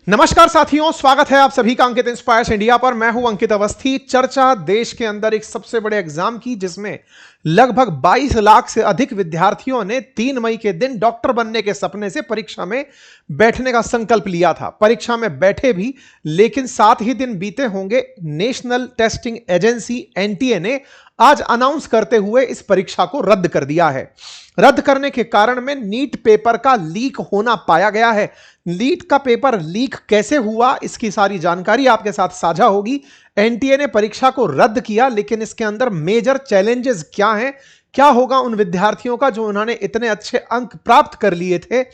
नमस्कार साथियों, स्वागत है आप सभी का अंकित इंस्पायर्स इंडिया पर। मैं हूं अंकित अवस्थी। चर्चा देश के अंदर एक सबसे बड़े एग्जाम की, जिसमें लगभग 22 लाख से अधिक विद्यार्थियों ने 3 मई के दिन डॉक्टर बनने के सपने से परीक्षा में बैठने का संकल्प लिया था। परीक्षा में बैठे भी, लेकिन 7 ही दिन बीते होंगे, नेशनल टेस्टिंग एजेंसी एनटीए ने आज अनाउंस करते हुए इस परीक्षा को रद्द कर दिया है। रद्द करने के कारण में नीट पेपर का लीक होना पाया गया है। नीट का पेपर लीक कैसे हुआ, इसकी सारी जानकारी आपके साथ साझा होगी। एनटीए ने परीक्षा को रद्द किया, लेकिन इसके अंदर मेजर चैलेंजेस क्या हैं, क्या होगा उन विद्यार्थियों का जो उन्होंने इतने अच्छे अंक प्राप्त कर लिए थे,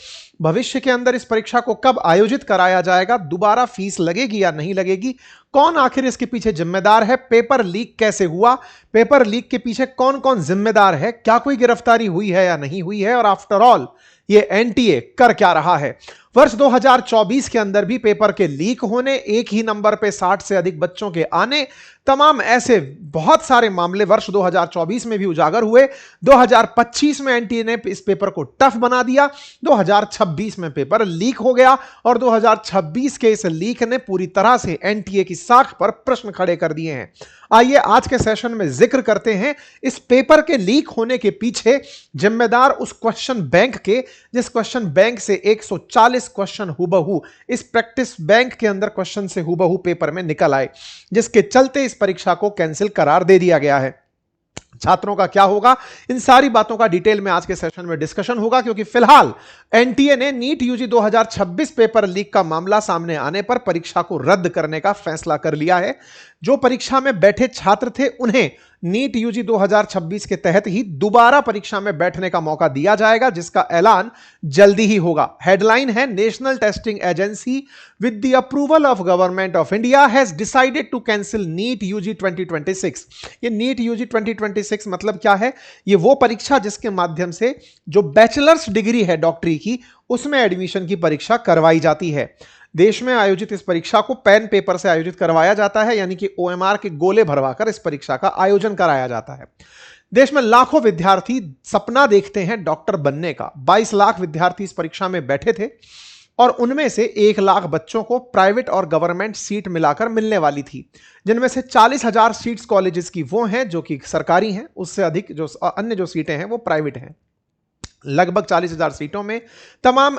भविष्य के अंदर इस परीक्षा को कब आयोजित कराया जाएगा, दोबारा फीस लगेगी या नहीं लगेगी, कौन आखिर इसके पीछे जिम्मेदार है, पेपर लीक कैसे हुआ, पेपर लीक के पीछे कौन कौन जिम्मेदार है, क्या कोई गिरफ्तारी हुई है या नहीं हुई है, और आफ्टर ऑल ये एनटीए कर क्या रहा है। वर्ष 2024 के अंदर भी पेपर के लीक होने, एक ही नंबर पे 60 से अधिक बच्चों के आने, तमाम ऐसे बहुत सारे मामले वर्ष 2024 में भी उजागर हुए। 2025 में एनटीए ने इस पेपर को टफ बना दिया, 2026 में पेपर लीक हो गया और 2026 के इस लीक ने पूरी तरह से एनटीए की साख पर प्रश्न खड़े कर दिए हैं। आइए आज के सेशन में जिक्र करते हैं इस पेपर के लीक होने के पीछे जिम्मेदार उस क्वेश्चन बैंक के, जिस क्वेश्चन बैंक से 140 क्वेश्चन हुबहू इस प्रैक्टिस बैंक के अंदर क्वेश्चन से हुबहू पेपर में निकल आए, जिसके चलते इस परीक्षा को कैंसिल करार दे दिया गया है। छात्रों का क्या होगा, इन सारी बातों का डिटेल में आज के सेशन में डिस्कशन होगा, क्योंकि फिलहाल एनटीए ने नीट यूजी 2026 पेपर लीक का मामला सामने आने पर परीक्षा को रद्द करने का फैसला कर लिया है। जो परीक्षा में बैठे छात्र थे, उन्हें नीट यूजी 2026 के तहत ही दोबारा परीक्षा में बैठने का मौका दिया जाएगा, जिसका ऐलान जल्दी ही होगा। हेडलाइन है, national testing agency with the approval of government of India has decided to cancel NEET UG 2026। ये नीट यूजी 2026 मतलब क्या है? ये वो परीक्षा जिसके माध्यम से जो बैचलर्स डिग्री है डॉक्टरी की, उसमें एडमिशन की परीक्षा करवाई जाती है। देश में आयोजित इस परीक्षा को पेन पेपर से आयोजित करवाया जाता है, यानी कि ओएमआर के गोले भरवाकर इस परीक्षा का आयोजन कराया जाता है। देश में लाखों विद्यार्थी सपना देखते हैं डॉक्टर बनने का। 22 लाख विद्यार्थी इस परीक्षा में बैठे थे और उनमें से 1 लाख बच्चों को प्राइवेट और गवर्नमेंट सीट मिलाकर मिलने वाली थी, जिनमें से 40,000 सीट्स कॉलेजेस की वो हैं जो कि सरकारी हैं, उससे अधिक जो अन्य जो सीटें हैं वो प्राइवेट हैं। लगभग 40,000 सीटों में तमाम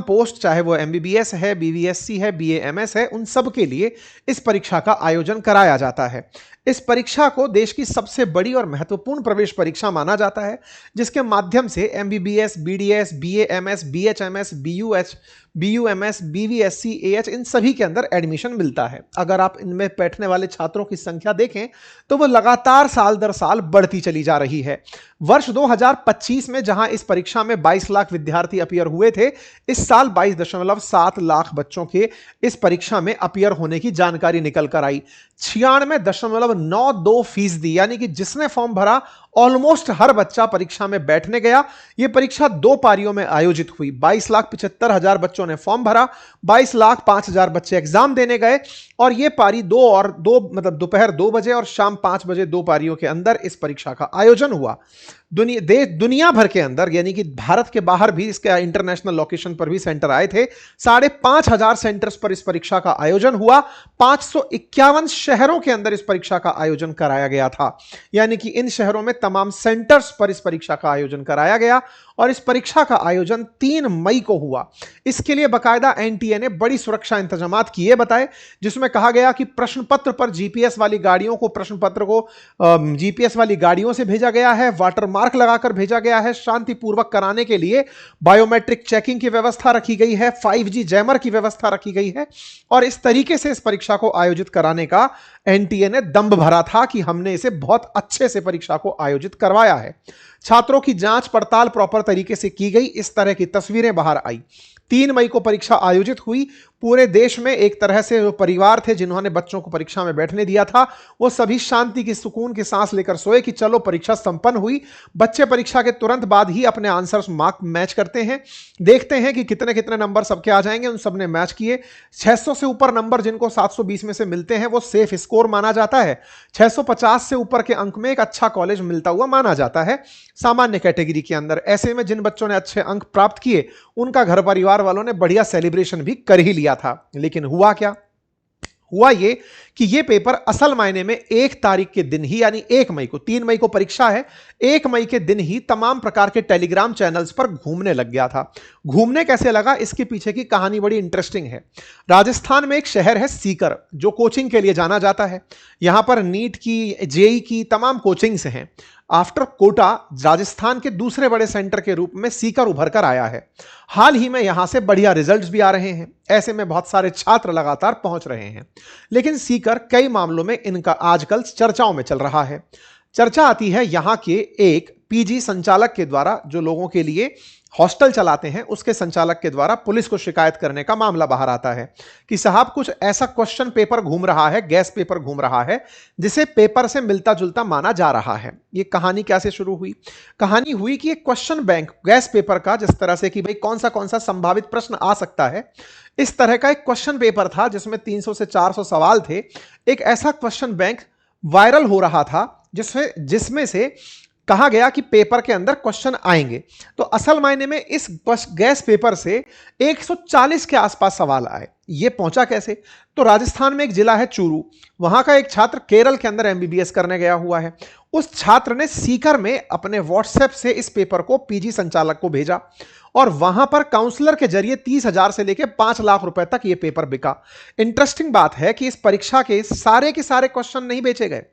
पोस्ट, चाहे वो एमबीबीएस है, बीवीएससी है, बीएएमएस है, उन सब के लिए इस परीक्षा का आयोजन कराया जाता है। इस परीक्षा को देश की सबसे बड़ी और महत्वपूर्ण प्रवेश परीक्षा माना जाता है, जिसके माध्यम से MBBS, BDS, BAMS, BHMS, BUMS, BVSc, AH, इन सभी के अंदर एडमिशन मिलता है। अगर आप इनमें बैठने वाले छात्रों की संख्या देखें तो वो लगातार साल दर साल बढ़ती चली जा रही है। वर्ष 2025 में जहां इस परीक्षा में 22 लाख विद्यार्थी अपीयर हुए थे, इस साल 22.7 लाख बच्चों के इस परीक्षा में अपीयर होने की जानकारी निकल कर आई। 96.92%, यानी कि जिसने फॉर्म भरा ऑलमोस्ट हर बच्चा परीक्षा में बैठने गया। यह परीक्षा 2 पारियों में आयोजित हुई। 22,75,000 बच्चों ने फॉर्म भरा, 22,05,000 बच्चे एग्जाम देने गए और यह पारी दोपहर 2 बजे और शाम 5 बजे 2 पारियों के अंदर इस परीक्षा का आयोजन हुआ। दुनिया भर के अंदर, यानी कि भारत के बाहर भी इसके इंटरनेशनल लोकेशन पर भी सेंटर आए थे। 5,500 सेंटर्स पर इस परीक्षा का आयोजन हुआ। 551 शहरों के अंदर इस परीक्षा का आयोजन कराया गया था, यानी कि इन शहरों में तमाम सेंटर्स पर इस परीक्षा का आयोजन कराया गया और इस परीक्षा का आयोजन 3 मई को हुआ। इसके लिए बकायदा एनटीए ने बड़ी सुरक्षा इंतजामात किए बताए, जिसमें कहा गया कि प्रश्न पत्र पर जीपीएस वाली गाड़ियों को जीपीएस वाली गाड़ियों से भेजा गया है, वाटर मार्क लगाकर भेजा गया है। शांतिपूर्वक कराने के लिए बायोमेट्रिक चेकिंग की व्यवस्था रखी गई है, 5G जैमर की व्यवस्था रखी गई है और इस तरीके से इस परीक्षा को आयोजित कराने का एनटीए ने दंभ भरा था कि हमने इसे बहुत अच्छे से परीक्षा को आयोजित करवाया है। छात्रों की जांच पड़ताल प्रॉपर तरीके से की गई, इस तरह की तस्वीरें बाहर आई। 3 मई को परीक्षा आयोजित हुई। पूरे देश में एक तरह से जो परिवार थे जिन्होंने बच्चों को परीक्षा में बैठने दिया था, वो सभी शांति की सुकून की सांस लेकर सोए कि चलो परीक्षा संपन्न हुई। बच्चे परीक्षा के तुरंत बाद ही अपने आंसर्स मार्क मैच करते हैं, देखते हैं कि कितने कितने नंबर सबके आ जाएंगे। उन सबने मैच किए। 600 से ऊपर नंबर जिनको 720 में से मिलते हैं वो सेफ स्कोर माना जाता है। 650 से ऊपर के अंक में एक अच्छा कॉलेज मिलता हुआ माना जाता है सामान्य कैटेगरी के अंदर। ऐसे में जिन बच्चों ने अच्छे अंक प्राप्त किए उनका घर परिवार वालों ने बढ़िया सेलिब्रेशन भी कर ही लिया था। लेकिन हुआ क्या? हुआ ये कि ये पेपर असल मायने में 1 तारीख के दिन ही, यानी 1 मई को, 3 मई को परीक्षा है, 1 मई के दिन ही तमाम प्रकार के टेलीग्राम चैनल्स पर घूमने लग गया था। घूमने कैसे लगा, इसके पीछे की कहानी बड़ी इंटरेस्टिंग है। राजस्थान में एक शहर है सीकर, जो कोचिंग के लिए जाना जाता है। यहां पर नीट की, जेई की तमाम कोचिंग्स हैं। आफ्टर कोटा राजस्थान के दूसरे बड़े सेंटर के रूप में सीकर उभर कर आया है। हाल ही में यहां से बढ़िया रिजल्ट्स भी आ रहे हैं। ऐसे में बहुत सारे छात्र लगातार पहुंच रहे हैं। लेकिन सीकर कई मामलों में इनका आजकल चर्चाओं में चल रहा है। चर्चा आती है यहां के एक पीजी संचालक के द्वारा, जो लोगों के लिए हॉस्टल चलाते हैं, उसके संचालक के द्वारा पुलिस को शिकायत करने का मामला बाहर आता है कि साहब कुछ ऐसा क्वेश्चन पेपर घूम रहा है, गैस पेपर घूम रहा है, जिसे पेपर से मिलता जुलता माना जा रहा है। ये कहानी कैसे शुरू हुई? कहानी हुई कि एक क्वेश्चन बैंक गैस पेपर का, जिस तरह से कि भाई कौन सा संभावित प्रश्न आ सकता है, इस तरह का एक क्वेश्चन पेपर था जिसमें 300 से 400 सवाल थे। एक ऐसा क्वेश्चन बैंक वायरल हो रहा था जिसमें से कहा गया कि पेपर के अंदर क्वेश्चन आएंगे। तो असल मायने में इस गैस पेपर से 140 के आसपास सवाल आए। ये पहुंचा कैसे? तो राजस्थान में एक जिला है चूरू, वहां का एक छात्र केरल के अंदर एमबीबीएस करने गया हुआ है। उस छात्र ने सीकर में अपने व्हाट्सएप से इस पेपर को पीजी संचालक को भेजा और वहां पर काउंसलर के जरिए 30,000 से लेकर 5 लाख रुपए तक यह पेपर बिका। इंटरेस्टिंग बात है कि इस परीक्षा के सारे क्वेश्चन नहीं बेचे गए।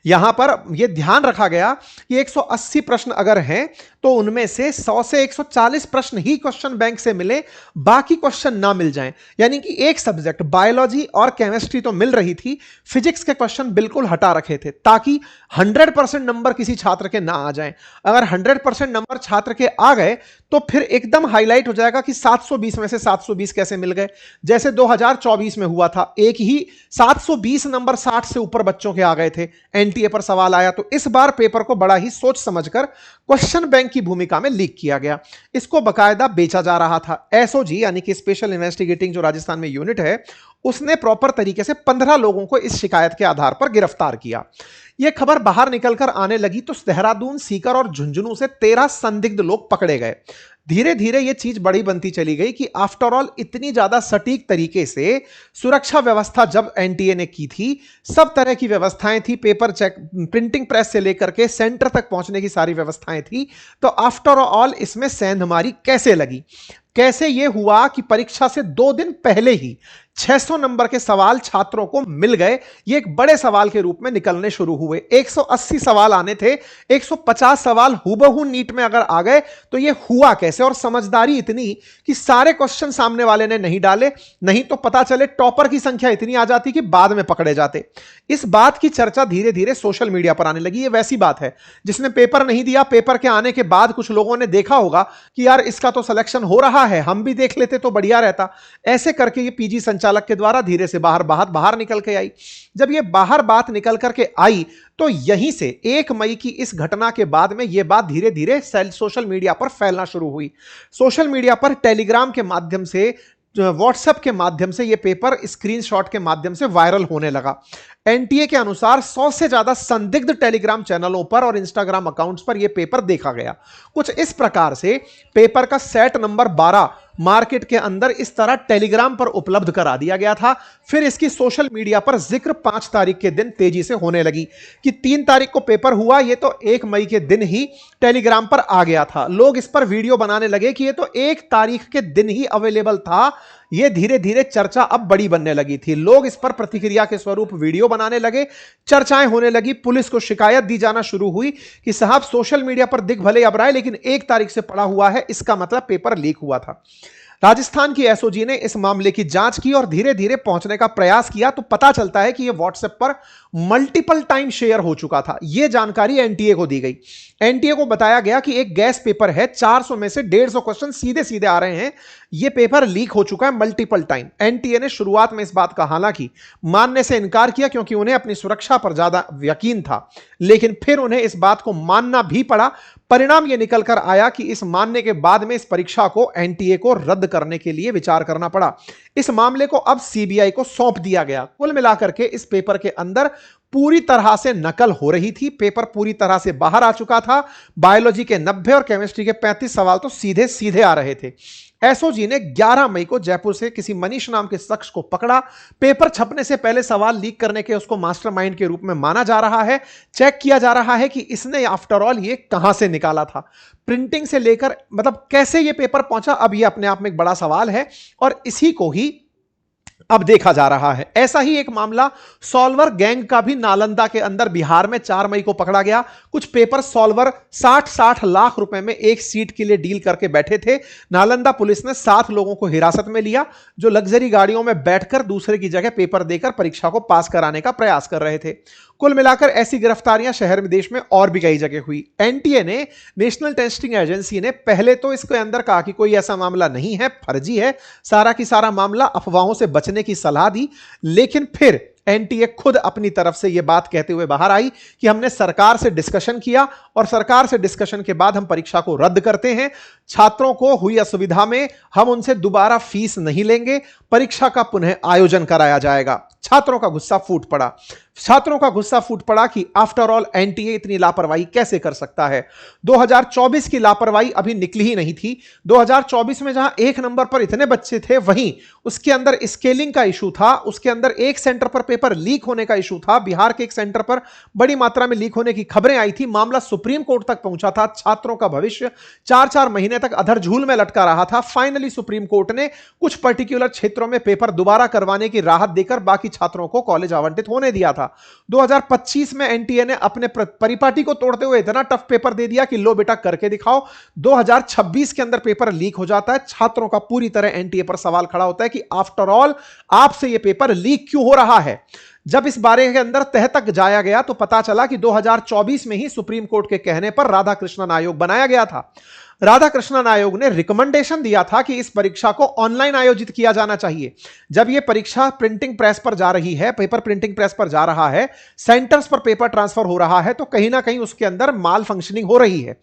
यहां पर यह ध्यान रखा गया कि 180 प्रश्न अगर हैं तो उनमें से 100 से 140 प्रश्न ही क्वेश्चन बैंक से मिले, बाकी क्वेश्चन ना मिल जाएं। यानी कि एक सब्जेक्ट बायोलॉजी और केमिस्ट्री तो मिल रही थी, फिजिक्स के क्वेश्चन बिल्कुल हटा रखे थे ताकि 100% नंबर किसी छात्र के ना आ जाएं। अगर 100% नंबर छात्र के आ गए तो फिर एकदम हाईलाइट हो जाएगा कि 720 में से 720 कैसे मिल गए। जैसे 2024 में हुआ था, एक ही 720 नंबर 60 से ऊपर बच्चों के आ गए थे, एनटीए पर सवाल आया। तो इस बार पेपर को बड़ा ही सोच समझकर क्वेश्चन बैंक की भूमिका में लीक किया गया। इसको बकायदा बेचा जा रहा था। एसओजी यानी कि स्पेशल इन्वेस्टिगेटिंग जो राजस्थान में यूनिट है, उसने प्रॉपर तरीके से 15 लोगों को इस शिकायत के आधार पर गिरफ्तार किया। यह खबर बाहर निकलकर आने लगी तो देहरादून, सीकर और झुंझुनू से 13 संदिग्ध लोग पकड़े गए। धीरे धीरे यह चीज बड़ी बनती चली गई कि आफ्टर ऑल इतनी ज्यादा सटीक तरीके से सुरक्षा व्यवस्था जब एनटीए ने की थी, सब तरह की व्यवस्थाएं थी, पेपर चेक, प्रिंटिंग प्रेस से लेकर के सेंटर तक पहुंचने की सारी व्यवस्थाएं थी। तो आफ्टर ऑल इसमें सेंधमारी कैसे लगी? कैसे यह हुआ कि परीक्षा से 2 दिन पहले ही 600 नंबर के सवाल छात्रों को मिल गए? ये एक बड़े सवाल के रूप में निकलने शुरू हुए। 180 सवाल आने थे, 150 सवाल हुबहू नीट में अगर आ गए तो ये हुआ कैसे? और समझदारी इतनी कि सारे क्वेश्चन सामने वाले ने नहीं डाले, नहीं तो पता चले टॉपर की संख्या इतनी आ जाती कि बाद में पकड़े जाते। इस बात की चर्चा धीरे धीरे सोशल मीडिया पर आने लगी। ये वैसी बात है जिसने पेपर नहीं दिया, पेपर के आने के बाद कुछ लोगों ने देखा होगा कि यार इसका तो सिलेक्शन हो रहा है, हम भी देख लेते तो बढ़िया रहता। ऐसे करके ये पीजी संचालक के द्वारा धीरे से बाहर निकल के आई। जब ये बाहर बात निकल करके आई तो यहीं से 1 मई की इस घटना के बाद में यह बात धीरे धीरे सोशल मीडिया पर फैलना शुरू हुई। सोशल मीडिया पर टेलीग्राम के माध्यम से, व्हाट्सएप के माध्यम से यह पेपर स्क्रीनशॉट के माध्यम से वायरल होने लगा। एनटीए के अनुसार 100 से ज्यादा संदिग्ध टेलीग्राम चैनलों पर और इंस्टाग्राम अकाउंट्स पर यह पेपर देखा गया। कुछ इस प्रकार से पेपर का सेट नंबर 12 मार्केट के अंदर इस तरह टेलीग्राम पर उपलब्ध करा दिया गया था। फिर इसकी सोशल मीडिया पर जिक्र 5 तारीख के दिन तेजी से होने लगी कि 3 तारीख को पेपर हुआ, ये तो 1 मई के दिन ही टेलीग्राम पर आ गया था। लोग इस पर वीडियो बनाने लगे कि ये तो 1 तारीख के दिन ही अवेलेबल था। ये धीरे धीरे चर्चा अब बड़ी बनने लगी थी। लोग इस पर प्रतिक्रिया के स्वरूप वीडियो बनाने लगे, चर्चाएं होने लगी, पुलिस को शिकायत दी जाना शुरू हुई कि साहब सोशल मीडिया पर दिख भले अब रहा है लेकिन 1 तारीख से पड़ा हुआ है, इसका मतलब पेपर लीक हुआ था। राजस्थान की एसओजी ने इस मामले की जांच की और धीरे धीरे पहुंचने का प्रयास किया तो पता चलता है कि यह व्हाट्सएप पर मल्टीपल टाइम शेयर हो चुका था। यह जानकारी एनटीए को दी गई। एनटीए को बताया गया कि एक गैस पेपर है, 400 में से 150 क्वेश्चन सीधे सीधे आ रहे हैं, यह पेपर लीक हो चुका है मल्टीपल टाइम। एनटीए ने शुरुआत में इस बात का हालांकि मानने से इनकार किया क्योंकि उन्हें अपनी सुरक्षा पर ज्यादा यकीन था, लेकिन फिर उन्हें इस बात को मानना भी पड़ा। परिणाम यह निकलकर आया कि इस मानने के बाद में इस परीक्षा को एनटीए को रद्द करने के लिए विचार करना पड़ा। इस मामले को अब सीबीआई को सौंप दिया गया। कुल मिलाकर के इस पेपर के अंदर पूरी तरह से नकल हो रही थी। पेपर पूरी तरह से बाहर आ चुका था। बायोलॉजी के 90 और केमिस्ट्री के 35 सवाल तो सीधे सीधे आ रहे थे। एसओजी ने 11 मई को जयपुर से किसी मनीष नाम के शख्स को पकड़ा। पेपर छपने से पहले सवाल लीक करने के उसको मास्टरमाइंड के रूप में माना जा रहा है। चेक किया जा रहा है कि इसने आफ्टर ऑल ये कहां से निकाला था, प्रिंटिंग से लेकर मतलब कैसे ये पेपर पहुंचा। अब ये अपने आप में एक बड़ा सवाल है और इसी को ही अब देखा जा रहा है। ऐसा ही एक मामला सॉल्वर गैंग का भी नालंदा के अंदर बिहार में 4 मई को पकड़ा गया। कुछ पेपर सॉल्वर 60-60 लाख रुपए में एक सीट के लिए डील करके बैठे थे। नालंदा पुलिस ने 7 लोगों को हिरासत में लिया जो लग्जरी गाड़ियों में बैठकर दूसरे की जगह पेपर देकर परीक्षा को पास कराने का प्रयास कर रहे थे। कुल मिलाकर ऐसी गिरफ्तारियां शहर में देश में और भी कई जगह हुई। एनटीए ने, नेशनल टेस्टिंग एजेंसी ने पहले तो इसके अंदर कहा कि कोई ऐसा मामला नहीं है, फर्जी है, सारा की सारा मामला अफवाहों से बचने की सलाह दी। लेकिन फिर एनटीए खुद अपनी तरफ से यह बात कहते हुए बाहर आई कि हमने सरकार से डिस्कशन किया और सरकार से डिस्कशन के बाद हम परीक्षा को रद्द करते हैं। छात्रों को हुई असुविधा में हम उनसे दोबारा फीस नहीं लेंगे, परीक्षा का पुनः आयोजन कराया जाएगा। छात्रों का गुस्सा फूट पड़ा। छात्रों का गुस्सा फूट पड़ा कि आफ्टर ऑल एनटीए इतनी लापरवाही कैसे कर सकता है। 2024 की लापरवाही अभी निकली ही नहीं थी। 2024 में जहां एक नंबर पर इतने बच्चे थे, वहीं उसके अंदर स्केलिंग का इशू था, उसके अंदर एक सेंटर पर पेपर लीक होने का इशू था। बिहार के एक सेंटर पर बड़ी मात्रा में लीक होने की खबरें आई थी। मामला सुप्रीम कोर्ट तक पहुंचा था। छात्रों का भविष्य 4-4 महीने तक अधर झूल में लटका रहा था। फाइनली सुप्रीम कोर्ट ने कुछ पर्टिकुलर क्षेत्रों में पेपर दोबारा करवाने की राहत देकर बाकी छात्रों को कॉलेज आवंटित होने दिया था। 2025 में एनटीए ने अपने परिपाटी को तोड़ते हुए इतना टफ पेपर दे दिया कि लो बेटा करके दिखाओ। 2026 के अंदर पेपर लीक हो जाता है। छात्रों का पूरी तरह एनटीए पर सवाल खड़ा होता है कि आफ्टर ऑल आपसे यह पेपर लीक क्यों हो रहा है। जब इस बारे के अंदर तह तक जाया गया तो पता चला कि 2024 में ही सुप्रीम कोर्ट के कहने पर राधाकृष्णन आयोग बनाया गया था। राधाकृष्णन आयोग ने रिकमेंडेशन दिया था कि इस परीक्षा को ऑनलाइन आयोजित किया जाना चाहिए। जब यह परीक्षा प्रिंटिंग प्रेस पर जा रही है, पेपर प्रिंटिंग प्रेस पर जा रहा है, सेंटर्स पर पेपर ट्रांसफर हो रहा है, तो कहीं ना कहीं उसके अंदर माल फंक्शनिंग हो रही है।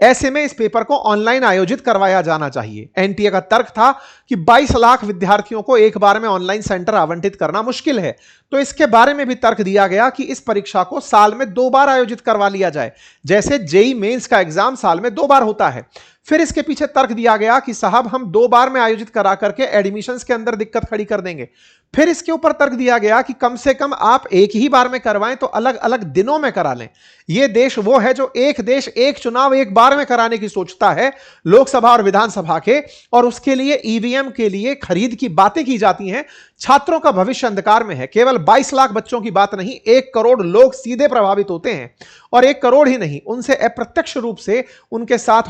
ऐसे में इस पेपर को ऑनलाइन आयोजित करवाया जाना चाहिए। एनटीए का तर्क था कि 22 लाख विद्यार्थियों को एक बार में ऑनलाइन सेंटर आवंटित करना मुश्किल है, तो इसके बारे में भी तर्क दिया गया कि इस परीक्षा को साल में 2 बार आयोजित करवा लिया जाए, जैसे जेईई मेंस का एग्जाम साल में 2 बार होता है। फिर इसके पीछे तर्क दिया गया कि साहब हम 2 बार में आयोजित करा करके एडमिशंस के अंदर दिक्कत खड़ी कर देंगे। फिर इसके ऊपर तर्क दिया गया कि कम से कम आप एक ही बार में करवाएं तो अलग अलग दिनों में करा लें। यह देश वो है जो एक देश एक चुनाव एक बार में कराने की सोचता है, लोकसभा और विधानसभा के, और उसके लिए ईवीएम के लिए खरीद की बातें की जाती हैं। छात्रों का भविष्य अंधकार में है। केवल 22 लाख बच्चों की बात नहीं, 1 करोड़ लोग सीधे प्रभावित होते हैं। और 1 करोड़ ही नहीं, उनसे अप्रत्यक्ष रूप से उनके साथ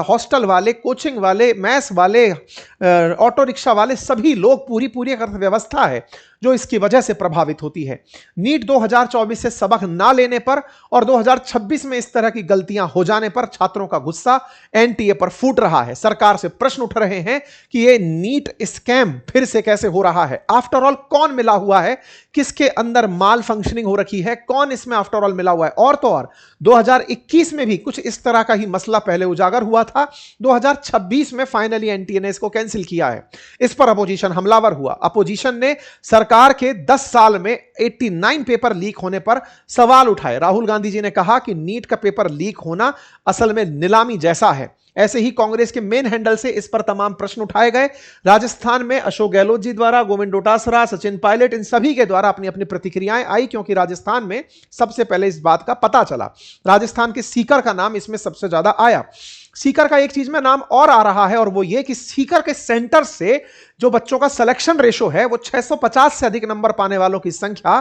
हॉस्टल वाले, कोचिंग वाले, मैस वाले, ऑटो रिक्शा वाले सभी लोग, पूरी अर्थव्यवस्था है जो इसकी वजह से प्रभावित होती है। नीट 2024 से सबक ना लेने पर और 2026 में इस तरह की गलतियां हो जाने पर छात्रों का गुस्सा एनटीए पर फूट रहा है। सरकार से प्रश्न उठ रहे हैं कि यह नीट स्कैम फिर से कैसे हो रहा है। आफ्टर ऑल कौन मिला हुआ है, किसके अंदर माल फंक्शनिंग हो रखी है, कौन इसमें आफ्टर ऑल मिला हुआ है। और तो और 2021 में भी कुछ इस तरह का ही मसला पहले उजागर हुआ था। 2026 में फाइनली एनटीए ने इसको कैंसिल किया है। इस पर अपोजिशन हमलावर हुआ। अपोजिशन ने सरकार के 10 साल में 89 पेपर लीक होने पर सवाल उठाए। राहुल गांधी जी ने कहा कि नीट का पेपर लीक होना असल में नीलामी जैसा है। ऐसे ही कांग्रेस के मेन हैंडल से इस पर तमाम प्रश्न उठाए गए। राजस्थान में अशोक गहलोत जी द्वारा, गोविंद डोटासरा, सचिन पायलट, इन सभी के द्वारा अपनी अपनी प्रतिक्रियाएं आई, क्योंकि राजस्थान में सबसे पहले इस बात का पता चला। राजस्थान के सीकर का नाम इसमें सबसे ज्यादा आया। सीकर का एक चीज में नाम और आ रहा है और वो ये कि सीकर के सेंटर से जो बच्चों का सिलेक्शन रेशो है वो 650 से अधिक नंबर पाने वालों की संख्या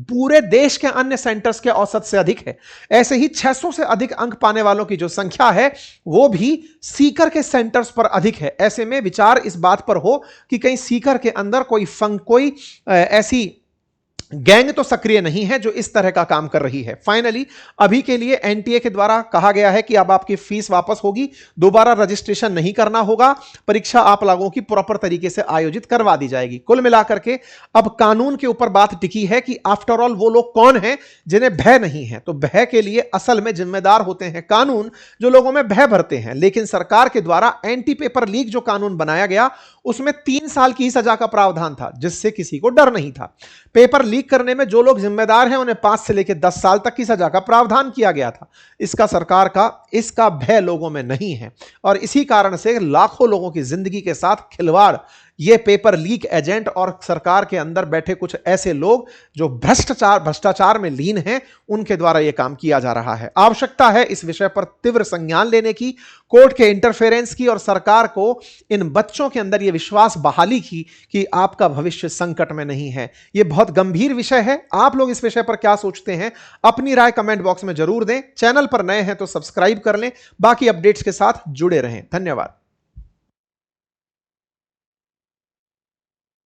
पूरे देश के अन्य सेंटर्स के औसत से अधिक है। ऐसे ही 600 से अधिक अंक पाने वालों की जो संख्या है वो भी सीकर के सेंटर्स पर अधिक है। ऐसे में विचार इस बात पर हो कि कहीं सीकर के अंदर कोई ऐसी गैंग तो सक्रिय नहीं है जो इस तरह का काम कर रही है। फाइनली अभी के लिए एनटीए के द्वारा कहा गया है कि अब आपकी फीस वापस होगी, दोबारा रजिस्ट्रेशन नहीं करना होगा, परीक्षा आप लोगों की प्रॉपर तरीके से आयोजित करवा दी जाएगी। कुल मिलाकर के अब कानून के ऊपर बात टिकी है कि आफ्टर ऑल वो लोग कौन हैं जिन्हें भय नहीं है। तो भय के लिए असल में जिम्मेदार होते हैं कानून जो लोगों में भय भरते हैं। लेकिन सरकार के द्वारा एंटी पेपर लीक जो कानून बनाया गया उसमें 3 साल की सजा का प्रावधान था, जिससे किसी को डर नहीं था। पेपर लीक करने में जो लोग जिम्मेदार हैं उन्हें 5 से लेकर 10 साल तक की सजा का प्रावधान किया गया था। इसका सरकार का इसका भय लोगों में नहीं है और इसी कारण से लाखों लोगों की जिंदगी के साथ खिलवाड़ ये पेपर लीक एजेंट और सरकार के अंदर बैठे कुछ ऐसे लोग जो भ्रष्टाचार में लीन हैं उनके द्वारा यह काम किया जा रहा है। आवश्यकता है इस विषय पर तीव्र संज्ञान लेने की, कोर्ट के इंटरफेरेंस की और सरकार को इन बच्चों के अंदर यह विश्वास बहाली की कि आपका भविष्य संकट में नहीं है। यह बहुत गंभीर विषय है। आप लोग इस विषय पर क्या सोचते हैं अपनी राय कमेंट बॉक्स में जरूर दें। चैनल पर नए हैं तो सब्सक्राइब कर लें। बाकी अपडेट्स के साथ जुड़े रहें। धन्यवाद।